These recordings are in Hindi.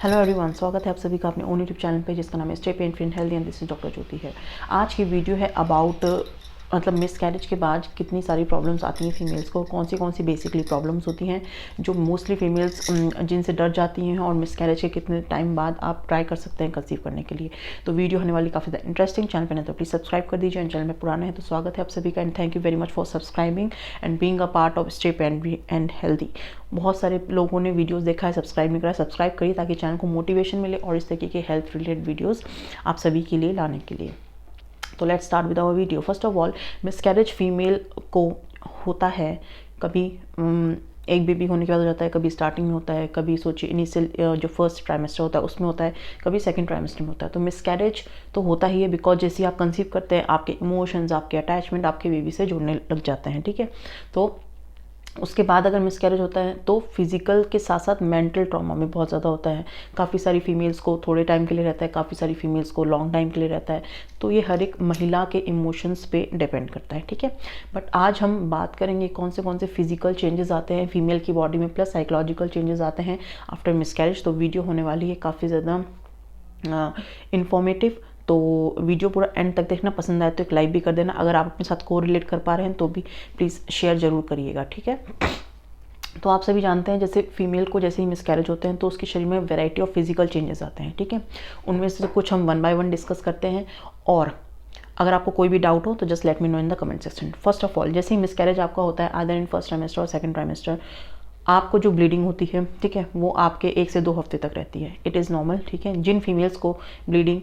हेलो एवरीवन, स्वागत है आप सभी का अपने ओन यूट्यूब चैनल पे जिसका नाम है stay pain free and healthy and this is doctor Jyoti है। आज की वीडियो है अबाउट मतलब मिस कैरेज के बाद कितनी सारी प्रॉब्लम्स आती हैं फीमेल्स को, कौन सी बेसिकली प्रॉब्लम्स होती हैं जो मोस्टली फीमेल्स जिनसे डर जाती हैं, और मिस कैरेज के कितने टाइम बाद आप ट्राई कर सकते हैं कंसीव करने के लिए। तो वीडियो होने वाली काफ़ी ज़्यादा इंटरेस्टिंग। चैनल पर नहीं तो प्लीज़ सब्सक्राइब कर दीजिए, चैनल में पुराना है तो स्वागत है आप सभी का and thank you very much for subscribing and being a part of stay pen and healthy. बहुत सारे लोगों ने वीडियोस देखा है, सब्सक्राइब नहीं करा, सब्सक्राइब करिए ताकि चैनल को मोटिवेशन मिले और इस तरीके के हेल्थ रिलेटेड वीडियोस आप सभी के लिए लाने के लिए। तो let's start with our video. First of all, miscarriage female को होता है कभी एक बेबी होने के बाद हो जाता है, कभी स्टार्टिंग में होता है, कभी सोचिए इनिशियल जो फर्स्ट ट्राइमेस्टर होता है उसमें होता है, कभी सेकंड ट्राइमेस्टर में होता है। तो मिसकैरेज तो होता ही है बिकॉज जैसे ही आप कंसीव करते हैं आपके इमोशंस, आपके अटैचमेंट आपके बेबी से जुड़ने लग जाते हैं, ठीक है। तो उसके बाद अगर मिसकैरेज होता है तो फिजिकल के साथ साथ मेंटल ट्रॉमा में बहुत ज़्यादा होता है। काफ़ी सारी फीमेल्स को थोड़े टाइम के लिए रहता है, काफ़ी सारी फीमेल्स को लॉन्ग टाइम के लिए रहता है। तो ये हर एक महिला के इमोशंस पे डिपेंड करता है, ठीक है। बट आज हम बात करेंगे कौन से फिजिकल चेंजेस आते हैं फीमेल की बॉडी में, प्लस साइकोलॉजिकल चेंजेस आते हैं आफ्टर मिसकैरेज। तो वीडियो होने वाली है काफ़ी ज़्यादा इंफॉर्मेटिव। तो वीडियो पूरा एंड तक देखना, पसंद आए तो एक लाइक भी कर देना। अगर आप अपने साथ को रिलेट कर पा रहे हैं तो भी प्लीज़ शेयर ज़रूर करिएगा, ठीक है। तो आप सभी जानते हैं जैसे फीमेल को जैसे ही मिसकैरेज होते हैं तो उसके शरीर में वैरायटी ऑफ फिजिकल चेंजेस आते हैं, ठीक है। उनमें से कुछ हम वन बाय वन डिस्कस करते हैं, और अगर आपको कोई भी डाउट हो तो just let me know in the comment section. First of all, जैसे ही मिसकैरेज आपका होता है आइदर इन फर्स्ट ट्राइमेस्टर और सेकंड ट्राइमेस्टर, आपको जो ब्लीडिंग होती है, ठीक है, वो आपके 1 से 2 हफ्ते तक रहती है। इट इज़ नॉर्मल, ठीक है। जिन फीमेल्स को ब्लीडिंग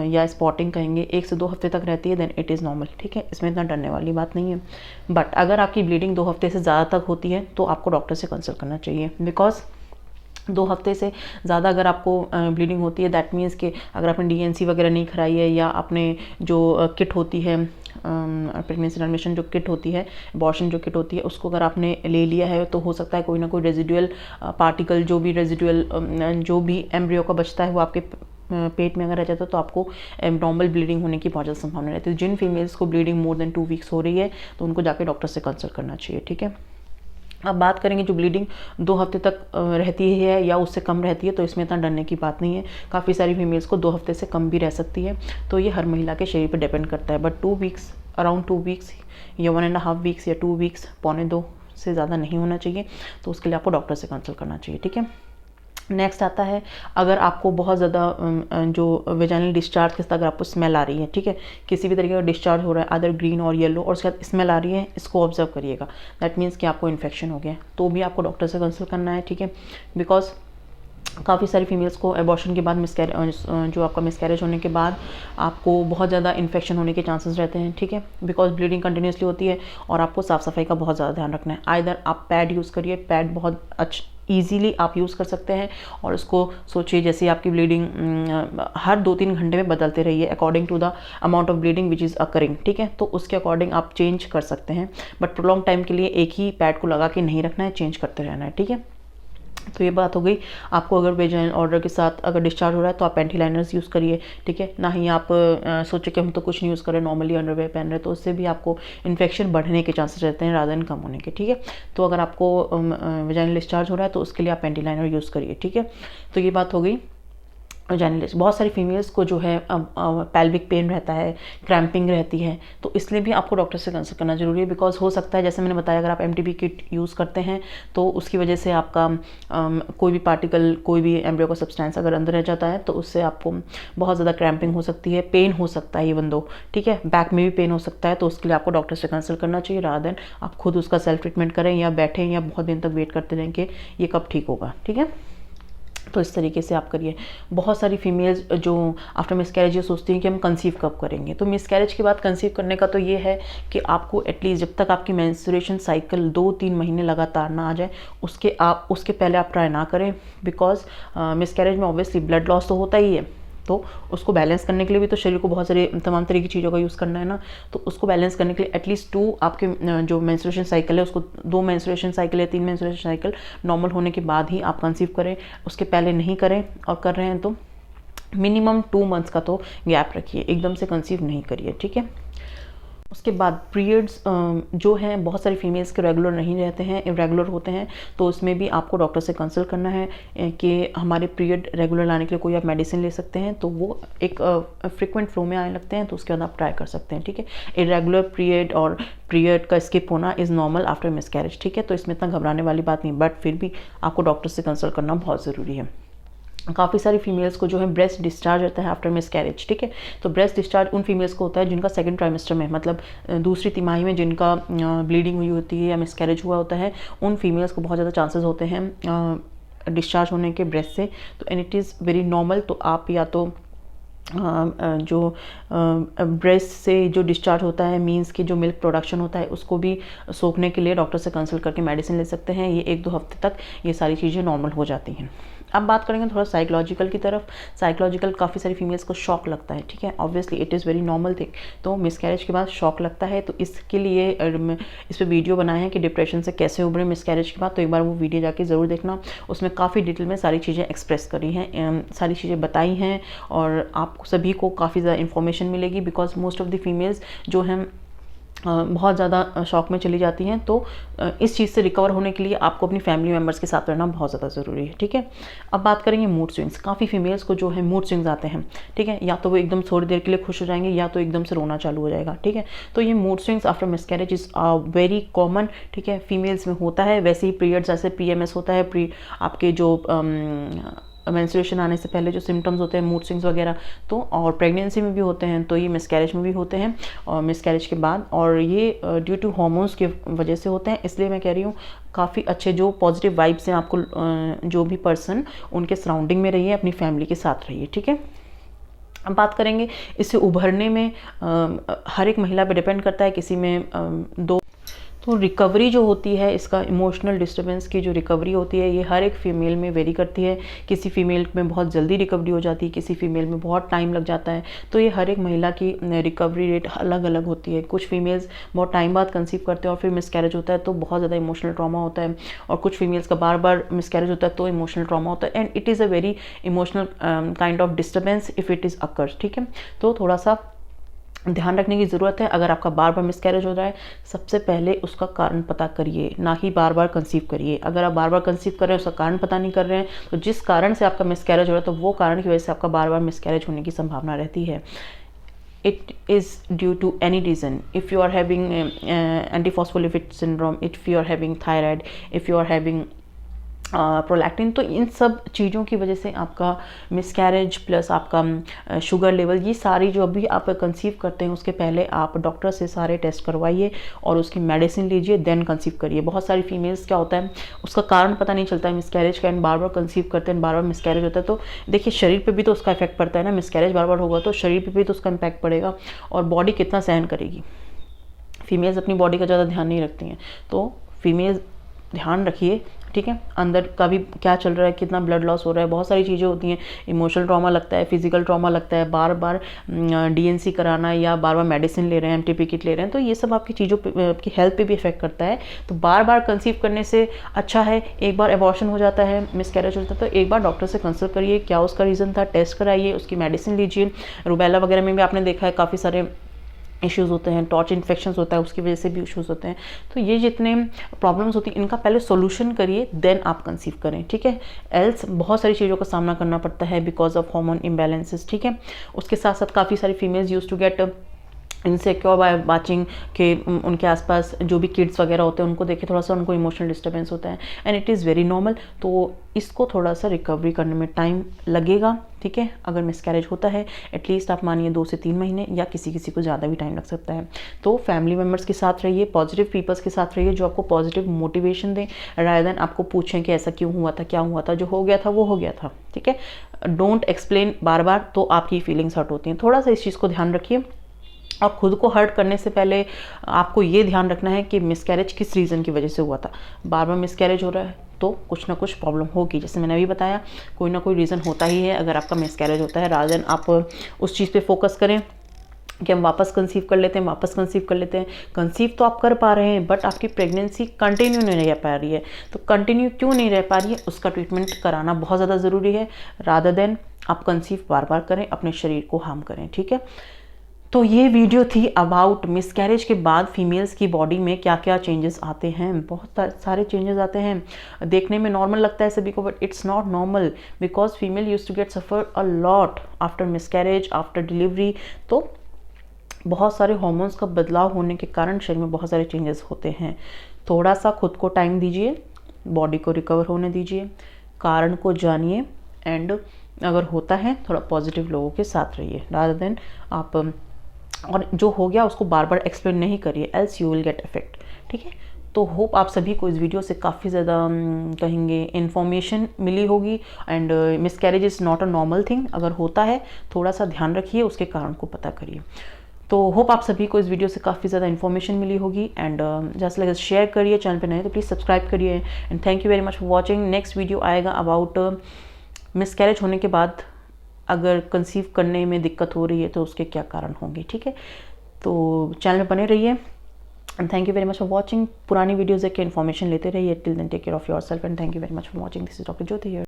या स्पॉटिंग कहेंगे 1 से 2 हफ्ते तक रहती है देन इट इज़ नॉर्मल, ठीक है। इसमें इतना डरने वाली बात नहीं है। बट अगर आपकी ब्लीडिंग 2 हफ्ते से ज़्यादा तक होती है तो आपको डॉक्टर से कंसल्ट करना चाहिए, बिकॉज 2 हफ्ते से ज़्यादा अगर आपको ब्लीडिंग होती है दैट मीन्स कि अगर आपने डीएनसी वगैरह नहीं कराई है, या आपने जो किट होती है प्रेगनेंसी टर्मिनेशन जो किट होती है, अबॉर्शन जो किट होती है, उसको अगर आपने ले लिया है तो हो सकता है कोई ना कोई रेजिडुअल पार्टिकल जो भी एम्ब्रियो का बचता है वो आपके पेट में अगर रह जाता है तो आपको एब्नॉर्मल ब्लीडिंग होने की बहुत ज़्यादा संभावना रहती है। जिन फीमेल्स को ब्लीडिंग मोर देन 2 वीक्स हो रही है तो उनको जाके डॉक्टर से कंसल्ट करना चाहिए, ठीक है। अब बात करेंगे जो ब्लीडिंग 2 हफ्ते तक रहती है या उससे कम रहती है, तो इसमें इतना डरने की बात नहीं है। काफ़ी सारी फीमेल्स को 2 हफ्ते से कम भी रह सकती है, तो ये हर महिला के शरीर पर डिपेंड करता है। बट 2 वीक्स, अराउंड 2 वीक्स या 1.5 वीक्स या 2 वीक्स, पौने 2 से ज़्यादा नहीं होना चाहिए। तो उसके लिए आपको डॉक्टर से कंसल्ट करना चाहिए, ठीक है। नेक्स्ट आता है, अगर आपको बहुत ज़्यादा जो वेजाइनल डिस्चार्ज के साथ अगर आपको स्मेल आ रही है, ठीक है, किसी भी तरीके का डिस्चार्ज हो रहा है अदर ग्रीन और येलो, और उसके साथ स्मेल आ रही है, इसको ऑब्जर्व करिएगा। दैट मीन्स कि आपको इन्फेक्शन हो गया है, तो भी आपको डॉक्टर से कंसल्ट करना है, ठीक है। बिकॉज काफ़ी सारी फीमेल्स को एबॉर्शन के बाद जो आपका मिसकैरेज होने के बाद आपको बहुत ज़्यादा इन्फेक्शन होने के चांसेस रहते हैं, ठीक है। बिकॉज ब्लीडिंग कंटिन्यूसली होती है और आपको साफ़ सफाई का बहुत ज़्यादा ध्यान रखना है। आइदर आप पैड यूज़ करिए, पैड बहुत ईजीली आप यूज़ कर सकते हैं, और उसको सोचिए जैसे आपकी ब्लीडिंग हर 2-3 घंटे में बदलते रहिए according to the amount of bleeding which is occurring, ठीक है। तो उसके अकॉर्डिंग आप चेंज कर सकते हैं, बट प्रोलॉन्ग टाइम के लिए एक ही पैड को लगा के नहीं रखना है, चेंज करते रहना है, ठीक है। तो ये बात हो गई। आपको अगर वेजाइनल ऑर्डर के साथ अगर डिस्चार्ज हो रहा है तो आप पैंटी लाइनर्स यूज़ करिए, ठीक है। ना ही आप सोचे कि हम तो कुछ नहीं यूज़ करें, नॉर्मली अंडरवेयर पहन रहे हैं, तो उससे भी आपको इन्फेक्शन बढ़ने के चांसेस रहते हैं रादर देन कम होने के, ठीक है। तो अगर आपको वेजाइनल डिस्चार्ज हो रहा है तो उसके लिए आप पैंटी लाइनर यूज़ करिए, ठीक है। तो ये बात हो गई वेजाइनल। बहुत सारी फीमेल्स को जो है पेल्विक पेन रहता है, क्रैम्पिंग रहती है, तो इसलिए भी आपको डॉक्टर से कंसल्ट करना जरूरी है। बिकॉज हो सकता है जैसे मैंने बताया अगर आप एमटीपी किट यूज़ करते हैं तो उसकी वजह से आपका कोई भी पार्टिकल, कोई भी एम्ब्रियो का सब्सटेंस अगर अंदर रह जाता है तो उससे आपको बहुत ज़्यादा क्रैम्पिंग हो सकती है, पेन हो सकता है इवन दो, ठीक है। बैक में भी पेन हो सकता है, तो उसके लिए आपको डॉक्टर से कंसल्ट करना चाहिए रादर देन आप खुद उसका सेल्फ ट्रीटमेंट करें या बैठें या बहुत दिन तक वेट करते रहें कि ये कब ठीक होगा, ठीक है। तो इस तरीके से आप करिए। बहुत सारी फीमेल्स जो आफ्टर मिसकैरेज ये सोचती हैं कि हम कंसीव कब करेंगे, तो मिसकैरेज के बाद कंसीव करने का तो ये है कि आपको एटलीस्ट जब तक आपकी मेंस्ट्रुएशन साइकिल 2-3 महीने लगातार ना आ जाए उसके पहले आप ट्राई ना करें। बिकॉज मिसकैरेज में ऑब्वियसली ब्लड लॉस तो होता ही है, तो उसको बैलेंस करने के लिए भी तो शरीर को बहुत सारे तमाम तरह की चीज़ों का यूज़ करना है ना। तो उसको बैलेंस करने के लिए एटलीस्ट 2 आपके जो मेंस्ट्रुएशन साइकिल है उसको 2 मेंस्ट्रुएशन साइकिल या 3 मेंस्ट्रुएशन साइकिल नॉर्मल होने के बाद ही आप कंसीव करें, उसके पहले नहीं करें। और कर रहे हैं तो मिनिमम 2 मंथ्स का तो गैप रखिए, एकदम से कंसीव नहीं करिए, ठीक है। उसके बाद पीरियड्स जो हैं बहुत सारी फीमेल्स के रेगुलर नहीं रहते हैं, इरेगुलर होते हैं, तो उसमें भी आपको डॉक्टर से कंसल्ट करना है कि हमारे पीरियड रेगुलर लाने के लिए कोई आप मेडिसिन ले सकते हैं, तो वो एक फ्रिक्वेंट फ्लो में आने लगते हैं, तो उसके बाद आप ट्राई कर सकते हैं। ठीक है, इरेगुलर पीरियड और पीरियड का स्किप होना इज़ नॉर्मल आफ्टर मिसकैरेज। ठीक है, तो इसमें इतना घबराने वाली बात नहीं, बट फिर भी आपको डॉक्टर से कंसल्ट करना बहुत ज़रूरी है। काफ़ी सारी फीमेल्स को जो है ब्रेस्ट डिस्चार्ज रहता है आफ्टर मिसकैरेज। ठीक है, तो ब्रेस्ट डिस्चार्ज उन फीमेल्स को होता है जिनका सेकंड ट्राइमेस्टर में, मतलब दूसरी तिमाही में जिनका ब्लीडिंग हुई होती है या मिसकैरेज हुआ होता है, उन फीमेल्स को बहुत ज़्यादा चांसेस होते हैं डिस्चार्ज होने के ब्रेस्ट से। तो and it is very normal. तो आप या तो जो ब्रेस्ट से जो डिस्चार्ज होता है, मींस कि जो मिल्क प्रोडक्शन होता है, उसको भी सोखने के लिए डॉक्टर से कंसल्ट करके मेडिसिन ले सकते हैं। ये 1-2 हफ्ते तक ये सारी चीज़ें नॉर्मल हो जाती हैं। अब बात करेंगे थोड़ा साइकोलॉजिकल की तरफ। साइकोलॉजिकल काफ़ी सारी फीमेल्स को शॉक लगता है। ठीक है, obviously it is very normal thing. तो मिसकैरेज के बाद शॉक लगता है, तो इसके लिए इस पर वीडियो बनाए हैं कि डिप्रेशन से कैसे उभरें मिसकैरेज के बाद, तो एक बार वो वीडियो जाके ज़रूर देखना। उसमें काफ़ी डिटेल में सारी चीज़ें एक्सप्रेस करी हैं, सारी चीज़ें बताई हैं, और आप सभी को काफ़ी ज़्यादा इन्फॉर्मेशन मिलेगी, because most of the females जो हैं बहुत ज़्यादा शॉक में चली जाती हैं। तो इस चीज़ से रिकवर होने के लिए आपको अपनी फैमिली मेम्बर्स के साथ रहना बहुत ज़्यादा ज़रूरी है। ठीक है, अब बात करेंगे मूड स्विंग्स। काफ़ी फीमेल्स को जो है मूड स्विंग्स आते हैं। ठीक है, या तो वो एकदम थोड़ी देर के लिए खुश हो जाएंगे, या तो एकदम से रोना चालू हो जाएगा। ठीक है, तो ये mood swings after miscarriage is very common. ठीक है, फीमेल्स में होता है। वैसे ही पीरियड्स जैसे PMS होता है, आपके जो मेंस्ट्रुएशन आने से पहले जो सिम्टम्स होते हैं, मूड स्विंग्स वगैरह, तो और प्रेगनेंसी में भी होते हैं, तो ये मिसकैरेज में भी होते हैं और मिसकैरेज के बाद, और ये ड्यू टू हार्मोन्स की वजह से होते हैं। इसलिए मैं कह रही हूँ काफ़ी अच्छे जो पॉजिटिव वाइब्स हैं, आपको जो भी पर्सन उनके सराउंडिंग में रहिए, अपनी फैमिली के साथ रहिए। ठीक है, अब बात करेंगे इससे उभरने में हर एक महिला पे डिपेंड करता है, किसी में 2। तो रिकवरी जो होती है, इसका इमोशनल डिस्टर्बेंस की जो रिकवरी होती है, ये हर एक फ़ीमेल में वेरी करती है। किसी फीमेल में बहुत जल्दी रिकवरी हो जाती है, किसी फीमेल में बहुत टाइम लग जाता है। तो ये हर एक महिला की रिकवरी रेट अलग अलग होती है। कुछ फीमेल्स बहुत टाइम बाद कंसीव करते हैं और फिर मिसकैरेज होता है, तो बहुत ज़्यादा इमोशनल ट्रॉमा होता है, और कुछ फीमेल्स का बार बार मिसकैरेज होता है तो इमोशनल ट्रॉमा होता है, and it is a very emotional kind of disturbance if it is occurs. ठीक है, तो थोड़ा सा ध्यान रखने की ज़रूरत है। अगर आपका बार बार मिसकैरेज हो रहा है, सबसे पहले उसका कारण पता करिए, ना ही बार बार कंसीव करिए। अगर आप बार बार कंसीव कर रहे हैं, उसका कारण पता नहीं कर रहे हैं, तो जिस कारण से आपका मिसकैरेज हो रहा है, तो वो कारण की वजह से आपका बार बार मिसकैरेज होने की संभावना रहती है। It is due to any reason. If you are having antiphospholipid syndrome, if you are having thyroid, if you are having prolactin, तो इन सब चीज़ों की वजह से आपका मिसकैरेज प्लस आपका शुगर लेवल, ये सारी जो अभी आप कंसीव करते हैं उसके पहले आप डॉक्टर से सारे टेस्ट करवाइए और उसकी मेडिसिन लीजिए, देन कंसीव करिए। बहुत सारी फीमेल्स क्या होता है, उसका कारण पता नहीं चलता है मिसकैरेज का, एंड बार बार कंसीव करते हैं, बार बार मिसकैरेज होता है। तो देखिए शरीर पे भी तो उसका इफेक्ट पड़ता है ना, मिसकैरेज बार बार होगा तो शरीर पे भी तो उसका इम्पैक्ट पड़ेगा, और बॉडी कितना सहन करेगी। फीमेल्स अपनी बॉडी का ज़्यादा ध्यान नहीं रखती हैं, तो फीमेल्स ध्यान रखिए। ठीक है, अंदर का भी क्या चल रहा है, कितना ब्लड लॉस हो रहा है, बहुत सारी चीज़ें होती हैं। इमोशनल ट्रॉमा लगता है, फिजिकल ट्रॉमा लगता है, बार बार DNC कराना या बार बार मेडिसिन ले रहे हैं, MTP किट ले रहे हैं, तो ये सब आपकी चीज़ों पे, आपकी हेल्थ पे भी इफेक्ट करता है। तो बार बार कंसीव करने से अच्छा है, एक बार एबॉर्शन हो जाता है, मिसकैरेज होता है, तो एक बार डॉक्टर से कंसल्ट करिए, क्या उसका रीज़न था, टेस्ट कराइए, उसकी मेडिसिन लीजिए। रूबेला वगैरह में भी आपने देखा है काफ़ी सारे इश्यूज़ होते हैं, टॉर्च इन्फेक्शंस होता है, उसकी वजह से भी इश्यूज़ होते हैं। तो ये जितने प्रॉब्लम्स होती हैं, इनका पहले सॉल्यूशन करिए, देन आप कंसीव करें। ठीक है, एल्स बहुत सारी चीज़ों का सामना करना पड़ता है बिकॉज ऑफ हार्मोन इम्बैलेंसेस। ठीक है, उसके साथ साथ काफ़ी सारी females use to get insecure by watching के उनके आसपास जो भी किड्स वगैरह होते हैं उनको देखे थोड़ा सा उनको इमोशनल डिस्टर्बेंस होता है, and it is very normal. तो इसको थोड़ा सा रिकवरी करने में टाइम लगेगा। ठीक है, अगर मिसकैरेज होता है एटलीस्ट आप मानिए 2 से 3 महीने, या किसी किसी को ज़्यादा भी टाइम लग सकता है। तो फैमिली मेम्बर्स के साथ रहिए, पॉजिटिव पीपल्स के साथ रहिए जो आपको पॉजिटिव मोटिवेशन दें, रादर देन आपको पूछें कि ऐसा क्यों हुआ था, क्या हुआ था, जो हो गया था वो हो गया था। ठीक है, डोंट एक्सप्लेन बार बार, तो आपकी फीलिंग्स हर्ट होती हैं। थोड़ा सा इस चीज़ को ध्यान रखिए, और खुद को हर्ट करने से पहले आपको ये ध्यान रखना है कि मिसकैरेज किस रीज़न की वजह से हुआ था। बार बार मिसकैरेज हो रहा है तो कुछ ना कुछ प्रॉब्लम होगी, जैसे मैंने अभी बताया, कोई ना कोई रीज़न होता ही है अगर आपका मिसकैरेज होता है। रादर देन आप उस चीज़ पे फोकस करें कि हम वापस कंसीव कर लेते हैं, वापस कंसीव कर लेते हैं। कंसीव तो आप कर पा रहे हैं, बट आपकी प्रेगनेंसी कंटिन्यू नहीं रह पा रही है। तो कंटिन्यू क्यों नहीं रह पा रही है, उसका ट्रीटमेंट कराना बहुत ज़्यादा ज़रूरी है, रादर देन आप कंसीव बार बार करें, अपने शरीर को हार्म करें। ठीक है, तो ये वीडियो थी अबाउट मिसकैरेज के बाद फीमेल्स की बॉडी में क्या क्या चेंजेस आते हैं। बहुत सारे चेंजेस आते हैं, देखने में नॉर्मल लगता है सभी को, but it's not normal because female use to get suffer a lot after miscarriage, after delivery. तो बहुत सारे हार्मोन्स का बदलाव होने के कारण शरीर में बहुत सारे चेंजेस होते हैं। थोड़ा सा खुद को टाइम दीजिए, बॉडी को रिकवर होने दीजिए, कारण को जानिए, एंड अगर होता है थोड़ा पॉजिटिव लोगों के साथ रहिए रादर देन आप, और जो हो गया उसको बार बार एक्सप्लेन नहीं करिए, else you will get effect. ठीक है, तो होप आप सभी को इस वीडियो से काफ़ी ज़्यादा कहेंगे इन्फॉर्मेशन मिली होगी। And miscarriage is not a normal thing, अगर होता है थोड़ा सा ध्यान रखिए, उसके कारण को पता करिए। तो होप आप सभी को इस वीडियो से काफ़ी ज़्यादा इन्फॉर्मेशन मिली होगी। एंड जस्ट लाइक शेयर करिए, चैनल पे नए तो प्लीज़ सब्सक्राइब करिए। And thank you very much for watching. Next video आएगा अबाउट मिसकैरेज होने के बाद अगर कंसीव करने में दिक्कत हो रही है तो उसके क्या कारण होंगे। ठीक है, तो चैनल में बने रहिए and thank you very much for watching. पुरानी वीडियोज़ देख के इन्फॉर्मेशन लेते रहिए। Till then take care of yourself and thank you very much for watching. This is doctor Jyoti here.